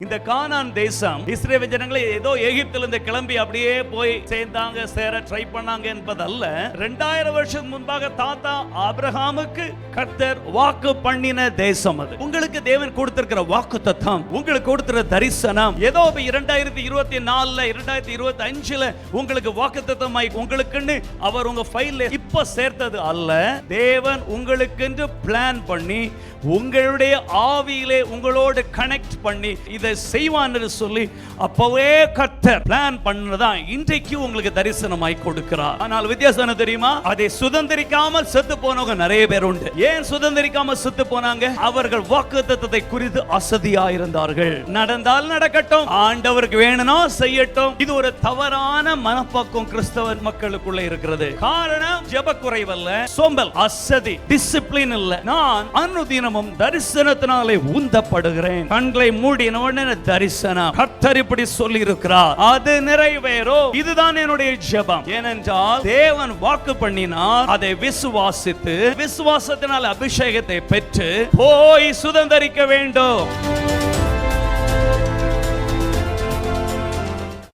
இந்த கானான் தேசம் இஸ்ரவேல் ஜனங்களை ஏதோ எகிப்திலிருந்து கிளம்பி அப்படியே போய் சேர்ந்தாங்க, சேர ட்ரை பண்ணாங்க என்பதல்ல. 2000 வருஷம் முன்பாக தாத்தா ஆபிரகாமுக்கு கர்த்தர் வாக்கு பண்ணின தேசம் அது. உங்களுக்கு தேவன் கொடுத்திருக்கிற வாக்குத்தத்தம், உங்களுக்கு கொடுத்திருக்கிற தரிசனம் ஏதோ 2024 2025 உங்களுக்கு வாக்குத்தத்தமாய் உங்களுக்குன்னு அவர் உங்க ஃபைல்ல இப்ப சேர்த்தது அல்ல. தேவன் உங்களுக்கென்று பிளான் பண்ணி உங்களுடைய ஆவியிலே உங்களோடு கனெக்ட் பண்ணி இதை செய்வான்னு சொல்லி அப்பவே கர்த்தர் பிளான் பண்ணதான் இன்றைக்கு உங்களுக்கு தரிசனமாய் கொடுக்கிறார். ஆனால் வித்தியாசம் என்ன தெரியுமா? அதை சுதந்திரிக்காமல் செத்து போனவங்க நிறைய பேர் உண்டு. ஏன் சுதந்திரிக்காமல் செத்து போனாங்க? அவர்கள் வாக்குத்தத்தத்தை குறித்து அசதியா இருந்தார்கள். நடந்தால் நடக்கட்டும், ஆண்டவருக்கு வேணும்னா செய்யட்டும். இது ஒரு தவறான மனப்பக்குவம் கிறிஸ்தவ மக்களுக்குள்ள இருக்கிறது. காரணம் ஜெப குறைவல்ல, சோம்பல், அசதி, டிசிப்ளின் இல்ல. நான் அனுதினமும் தரிசனத்தினாலே உந்தப்படுகிறேன். கண்களை மூடின உடனே தரிசனம். கர்த்தர் இப்படி சொல்லி இருக்கிறார், அது நிறைவேறும். இதுதான் என்னுடைய ஜெபம். ஏனென்றால் தேவன் வாக்கு பண்ணினார், அதை விசுவாசித்து விசுவாசத்தினால் அபிஷேகத்தை பெற்று போய் சுதந்தரிக்க வேண்டும்.